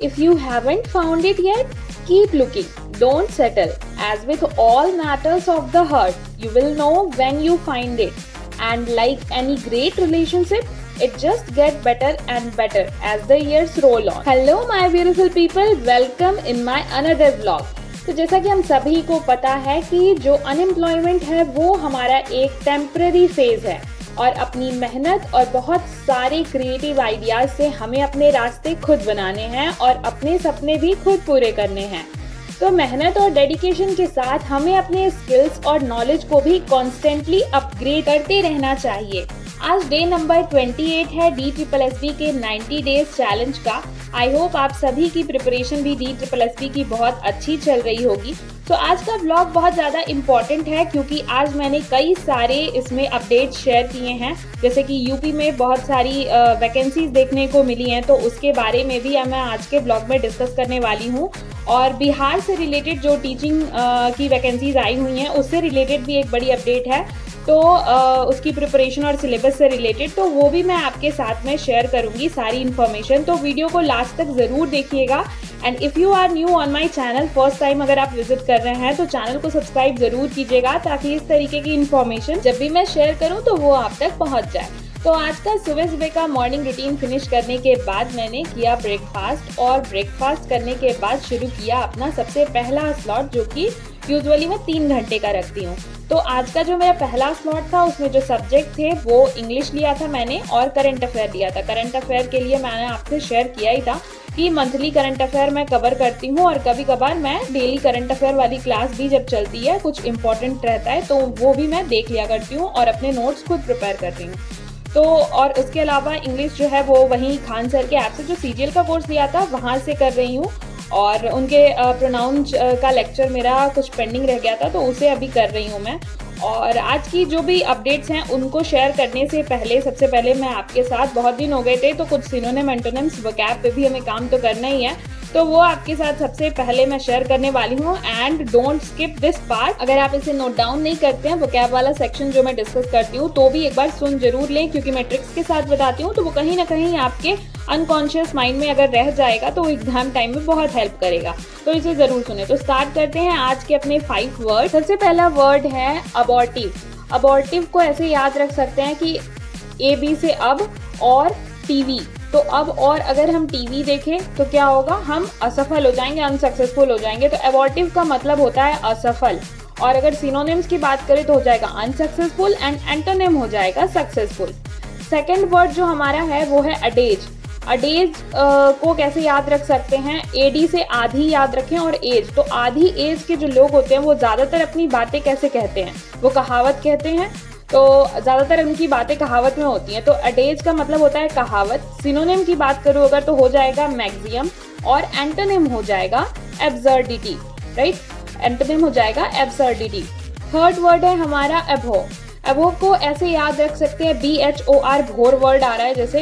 If you haven't found it yet, keep looking. Don't settle. As with all matters of the heart, you will know when you find it. And like any great relationship, it just gets better and better as the years roll on. Hello my beautiful people, welcome in my another vlog. तो जैसा कि हम सभी को पता है कि जो अनएम्प्लॉयमेंट है वो हमारा एक टेम्पररी फेज है और अपनी मेहनत और बहुत सारे क्रिएटिव आइडियाज से हमें अपने रास्ते खुद बनाने हैं और अपने सपने भी खुद पूरे करने हैं। तो मेहनत और डेडिकेशन के साथ हमें अपने स्किल्स और नॉलेज को भी कॉन्स्टेंटली अपग्रेड करते रहना चाहिए। आज डे नंबर 28 है DSSB के 90 डेज चैलेंज का। आई होप आप सभी की प्रिपरेशन भी DSSB की बहुत अच्छी चल रही होगी। तो आज का व्लॉग बहुत ज़्यादा इम्पॉर्टेंट है क्योंकि आज मैंने कई सारे इसमें अपडेट्स शेयर किए हैं, जैसे कि यूपी में बहुत सारी वैकेंसीज देखने को मिली हैं, तो उसके बारे में भी मैं आज के व्लॉग में डिस्कस करने वाली हूँ। और बिहार से रिलेटेड जो टीचिंग की वैकेंसीज आई हुई हैं उससे रिलेटेड भी एक बड़ी अपडेट है, तो उसकी प्रिपरेशन और सिलेबस से रिलेटेड, तो वो भी मैं आपके साथ में शेयर करूंगी सारी इन्फॉर्मेशन। तो वीडियो को लास्ट तक ज़रूर देखिएगा। And if you are new on my channel, first time अगर आप विजिट कर रहे हैं तो चैनल को सब्सक्राइब ज़रूर कीजिएगा ताकि इस तरीके की इन्फॉर्मेशन जब भी मैं शेयर करूँ तो वो आप तक पहुँच जाए। तो आज का सुबह का मॉर्निंग रूटीन फिनिश करने के बाद मैंने किया ब्रेकफास्ट, और ब्रेकफास्ट करने के बाद शुरू किया अपना सबसे पहला स्लॉट, जो कि यूजुअली मैं 3 घंटे का रखती हूँ। तो आज का जो मेरा पहला स्लॉट था उसमें जो सब्जेक्ट थे वो इंग्लिश लिया था मैंने और करंट अफेयर लिया था। करंट अफेयर के लिए मैंने आपसे शेयर किया ही था कि मंथली करंट अफेयर मैं कवर करती हूँ और कभी कभार मैं डेली करंट अफेयर वाली क्लास भी जब चलती है, कुछ इंपॉर्टेंट रहता है तो वो भी मैं देख लिया करती हूँ और अपने नोट्स खुद प्रिपेयर करती हूँ। तो और उसके अलावा इंग्लिश जो है वो वहीं खान सर के ऐप से जो CGL का कोर्स लिया था वहाँ से कर रही हूँ, और उनके प्रोनाउंस का लेक्चर मेरा कुछ पेंडिंग रह गया था तो उसे अभी कर रही हूँ मैं। और आज की जो भी अपडेट्स हैं उनको शेयर करने से पहले सबसे पहले मैं आपके साथ, बहुत दिन हो गए थे तो कुछ सिनोनिम एंटोनिम्स वोकैब पे भी हमें काम तो करना ही है, तो वो आपके साथ सबसे पहले मैं शेयर करने वाली हूँ। And don't skip this part. अगर आप इसे नोट डाउन नहीं करते हैं, वोकैब वाला सेक्शन जो मैं डिस्कस करती हूँ, तो भी एक बार सुन जरूर लें क्योंकि मैं ट्रिक्स के साथ बताती हूँ, तो वो कहीं ना कहीं आपके अनकॉन्शियस माइंड में अगर रह जाएगा तो एग्जाम टाइम में बहुत हेल्प करेगा, तो इसे जरूर सुने। तो स्टार्ट करते हैं आज के अपने 5 वर्ड। सबसे पहला वर्ड है अबॉर्टिव। अबॉर्टिव को ऐसे याद रख सकते हैं कि AB से अब और TV। तो अब और अगर हम TV देखें तो क्या होगा, हम असफल हो जाएंगे, अनसक्सेसफुल हो जाएंगे। तो अबॉर्टिव का मतलब होता है असफल, और अगर सिनोनिम्स की बात करें तो हो जाएगा अनसक्सेसफुल एंड एंटोनिम हो जाएगा सक्सेसफुल। सेकेंड वर्ड जो हमारा है वो है अडेज। अडेज को कैसे याद रख सकते हैं, AD से आधी याद रखें और एज। तो आधी एज के जो लोग होते हैं वो ज़्यादातर अपनी बातें कैसे कहते हैं, वो कहावत कहते हैं, तो ज़्यादातर उनकी बातें कहावत में होती हैं। तो अडेज का मतलब होता है कहावत। सिनोनिम की बात करूँ अगर तो हो जाएगा मैक्सियम, और एंटोनिम हो जाएगा एब्सर्डिटी, राइट। एंटोनिम हो जाएगा एब्सर्डिटी। थर्ड वर्ड है हमारा एबो। एबो को ऐसे याद रख सकते हैं BHOR, भोर वर्ड आ रहा है जैसे,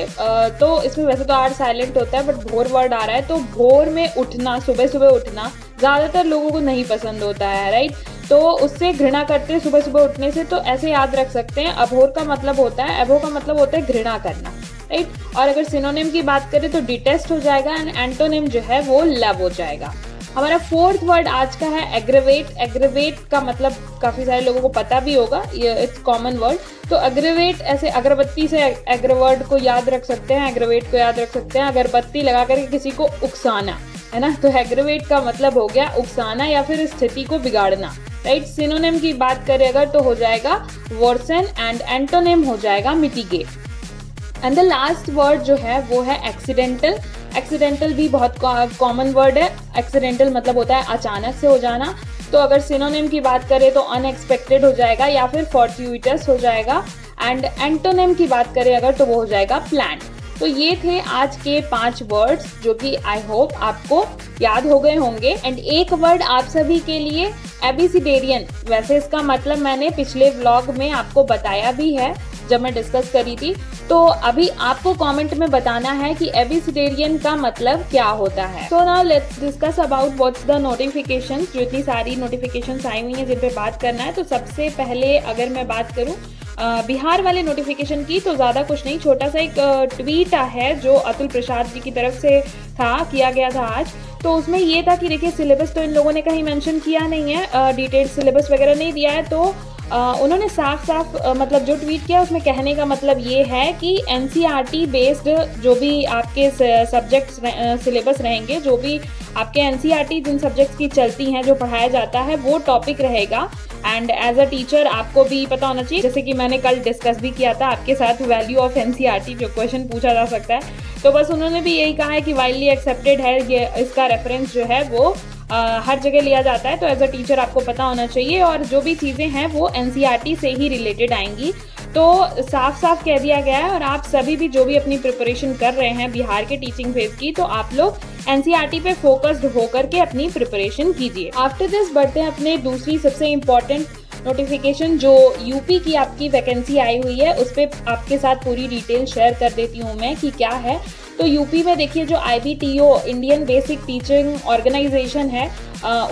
तो इसमें वैसे तो R साइलेंट होता है बट भोर वर्ड आ रहा है, तो भोर में उठना, सुबह सुबह उठना ज़्यादातर लोगों को नहीं पसंद होता है, राइट। तो उससे घृणा करते हैं सुबह सुबह उठने से, तो ऐसे याद रख सकते हैं। अभोर का मतलब होता है, एबो का मतलब होता है घृणा करना, राइट। और अगर सिनोनिम की बात करें तो डिटेस्ट हो जाएगा एंड एंटोनिम जो है वो लव हो जाएगा। हमारा फोर्थ वर्ड आज का है एग्रेवेट। एग्रेवेट का मतलब काफ़ी सारे लोगों को पता भी होगा, ये इट्स कॉमन वर्ड। तो एग्रेवेट ऐसे अगरबत्ती से एग्रेवर्ड को याद रख सकते हैं, एग्रेवेट को याद रख सकते हैं, अगरबत्ती लगा करके किसी को उकसाना, है ना। तो एग्रेवेट का मतलब हो गया उकसाना या फिर स्थिति को बिगाड़ना, राइट। सिनोनिम की बात करें अगर तो हो जाएगा वर्सन एंड एंटोनिम हो जाएगा mitigate. And the last word जो है वो है एक्सीडेंटल। एक्सीडेंटल भी बहुत कॉमन वर्ड है। एक्सीडेंटल मतलब होता है अचानक से हो जाना, तो अगर सिनोनिम की बात करें तो अनएक्सपेक्टेड हो जाएगा या फिर फॉर्ट्यूटस हो जाएगा। एंड एंटोनिम की बात करें अगर तो वो हो जाएगा प्लान। तो ये थे आज के 5 वर्ड्स जो कि आई होप आपको याद हो गए होंगे। एंड एक वर्ड आप सभी के लिए एबिसिडेरियन। वैसे इसका मतलब मैंने पिछले व्लॉग में आपको बताया भी है जब मैं डिस्कस करी थी, तो अभी आपको कमेंट में बताना है कि एबिसिडेरियन का मतलब क्या होता है। So now let's discuss about what's the notification. जो इतनी सारी नोटिफिकेशंस आई हुई हैं जिन पे बात करना है, तो सबसे पहले अगर मैं बात करूं बिहार वाले नोटिफिकेशन की, तो ज़्यादा कुछ नहीं, छोटा सा एक ट्वीट है जो अतुल प्रसाद जी की तरफ से किया गया था आज, तो उसमें ये था कि देखिए सिलेबस तो इन लोगों ने कहीं मेंशन किया नहीं है, डिटेल्ड सिलेबस वगैरह नहीं दिया है, तो उन्होंने साफ साफ मतलब जो ट्वीट किया उसमें कहने का मतलब ये है कि एनसीईआरटी बेस्ड जो भी आपके सब्जेक्ट्स सिलेबस रहेंगे, जो भी आपके एनसीईआरटी जिन सब्जेक्ट्स की चलती हैं, जो पढ़ाया जाता है, वो टॉपिक रहेगा। एंड एज अ टीचर आपको भी पता होना चाहिए, जैसे कि मैंने कल डिस्कस भी किया था आपके साथ, वैल्यू ऑफ एनसीईआरटी जो क्वेश्चन पूछा जा सकता है, तो बस उन्होंने भी यही कहा है कि वाइडली एक्सेप्टेड है, ये इसका रेफरेंस जो है वो हर जगह लिया जाता है, तो एज अ टीचर आपको पता होना चाहिए, और जो भी चीज़ें हैं वो एनसीईआरटी से ही रिलेटेड आएंगी। तो साफ साफ कह दिया गया है, और आप सभी भी जो भी अपनी प्रिपरेशन कर रहे हैं बिहार के टीचिंग फेज की, तो आप लोग एनसीईआरटी पे फोकस्ड होकर के अपनी प्रिपरेशन कीजिए। आफ्टर दिस बढ़ते हैं अपने दूसरी सबसे इम्पॉर्टेंट नोटिफिकेशन, जो यूपी की आपकी वैकेंसी आई हुई है, उस पर आपके साथ पूरी डिटेल शेयर कर देती हूँ मैं कि क्या है। तो यूपी में देखिए जो IBTO Indian basic teaching organisation है,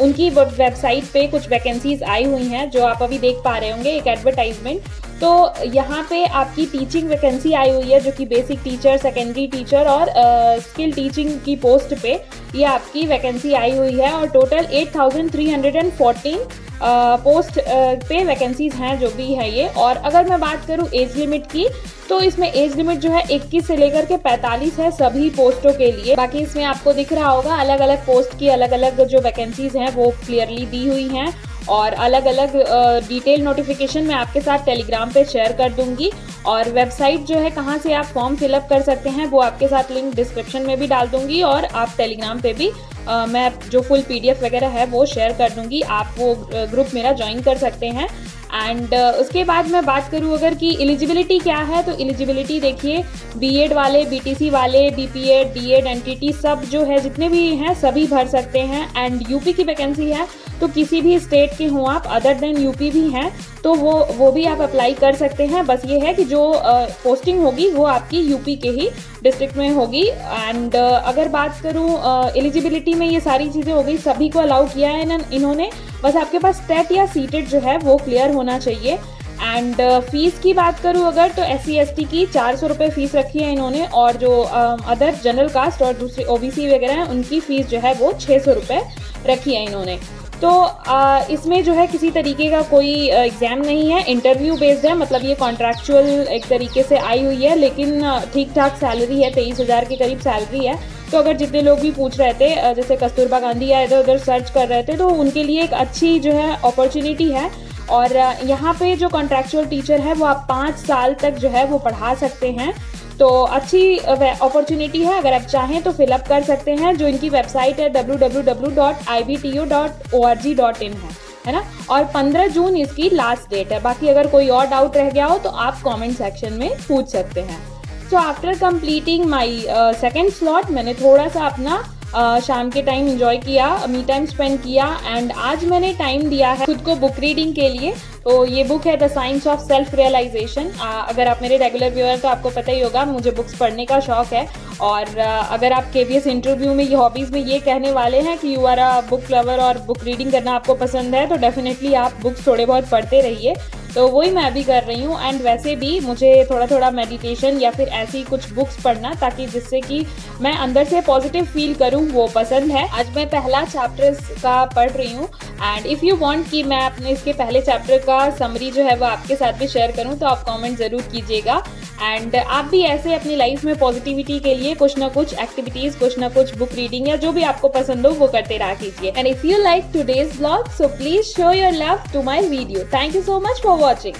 उनकी वेबसाइट पे कुछ वैकेंसीज आई हुई हैं, जो आप अभी देख पा रहे होंगे, एक एडवर्टाइजमेंट। तो यहाँ पे आपकी टीचिंग वैकेंसी आई हुई है, जो कि बेसिक टीचर, सेकेंडरी टीचर और स्किल टीचिंग की पोस्ट पे ये आपकी वैकेंसी आई हुई है, और टोटल 8314 पोस्ट पे वैकेंसीज हैं जो भी है ये। और अगर मैं बात करूँ एज लिमिट की, तो इसमें एज लिमिट जो है 21 से लेकर के 45 है सभी पोस्टों के लिए। बाकी इसमें आपको दिख रहा होगा अलग अलग पोस्ट की अलग अलग जो वैकेंसीज हैं वो क्लियरली दी हुई हैं, और अलग अलग डिटेल नोटिफिकेशन मैं आपके साथ टेलीग्राम पे शेयर कर दूंगी। और वेबसाइट जो है कहाँ से आप फॉर्म फिलअप कर सकते हैं वो आपके साथ लिंक डिस्क्रिप्शन में भी डाल दूंगी, और आप टेलीग्राम पे भी मैं जो फुल PDF वगैरह है वो शेयर कर दूंगी, आप वो ग्रुप मेरा ज्वाइन कर सकते हैं। एंड उसके बाद मैं बात करूँ अगर कि एलिजिबिलिटी क्या है, तो एलिजिबिलिटी देखिए बीएड वाले, BTC वाले, BPEd, DEd, NTT सब जो है जितने भी हैं सभी भर सकते हैं। एंड यूपी की वैकेंसी है, तो किसी भी स्टेट के हों आप, अदर देन यूपी भी हैं, तो वो भी आप अप्लाई कर सकते हैं। बस ये है कि जो पोस्टिंग होगी वो आपकी यूपी के ही डिस्ट्रिक्ट में होगी। एंड अगर बात करूँ एलिजिबिलिटी में ये सारी चीज़ें हो गई, सभी को अलाउ किया है इन्होंने, बस आपके पास टेट या सीटेट जो है वो क्लियर होना चाहिए। एंड फीस की बात करूँ अगर, तो SC ST की 400 रुपये फीस रखी है इन्होंने, और जो अदर जनरल कास्ट और दूसरे OBC वगैरह हैं उनकी फ़ीस जो है वो 600 रुपये रखी है इन्होंने। तो इसमें जो है किसी तरीके का कोई एग्ज़ाम नहीं है, इंटरव्यू बेस्ड है, मतलब ये कॉन्ट्रैक्चुअल एक तरीके से आई हुई है, लेकिन ठीक ठाक सैलरी है, 23,000 के करीब सैलरी है। तो अगर जितने लोग भी पूछ रहे थे, जैसे कस्तूरबा गांधी या इधर उधर सर्च कर रहे थे, तो उनके लिए एक अच्छी जो है अपॉर्चुनिटी है। और यहाँ पे जो कॉन्ट्रैक्चुअल टीचर है वो आप 5 साल तक जो है वो पढ़ा सकते हैं, तो अच्छी अपॉर्चुनिटी है। अगर आप चाहें तो फिलअप कर सकते हैं, जो इनकी वेबसाइट है www.ibto.org.in है ना, और 15 जून इसकी लास्ट डेट है। बाकी अगर कोई और डाउट रह गया हो तो आप कमेंट सेक्शन में पूछ सकते हैं। So after completing my second slot, मैंने थोड़ा सा अपना शाम के टाइम एंजॉय किया, मी टाइम स्पेंड किया, एंड आज मैंने टाइम दिया है खुद को बुक रीडिंग के लिए। तो ये बुक है the science of self realisation. अगर आप मेरे रेगुलर व्यूअर हैं तो आपको पता ही होगा मुझे बुक्स पढ़ने का शौक है, और अगर आप KBS इंटरव्यू में ये हॉबीज़ में ये कहने वाले हैं कि you are a book lover और बुक रीडिंग करना आपको पसंद है, तो डेफिनेटली आप बुक्स थोड़े बहुत पढ़ते रहिए। तो वही मैं भी कर रही हूँ। एंड वैसे भी मुझे थोड़ा थोड़ा मेडिटेशन या फिर ऐसी कुछ बुक्स पढ़ना, ताकि जिससे कि मैं अंदर से पॉजिटिव फील करूँ, वो पसंद है। आज मैं पहला चैप्टर का पढ़ रही हूँ, एंड इफ़ यू वांट कि मैं अपने इसके पहले चैप्टर का समरी जो है वो आपके साथ भी शेयर करूँ, तो आप कमेंट ज़रूर कीजिएगा। एंड आप भी ऐसे अपनी लाइफ में पॉजिटिविटी के लिए कुछ ना कुछ एक्टिविटीज़, कुछ ना कुछ बुक रीडिंग या जो भी आपको पसंद हो वो करते रहा कीजिए। And if you like today's blog, so please show your love to my video. Thank you so much for watching.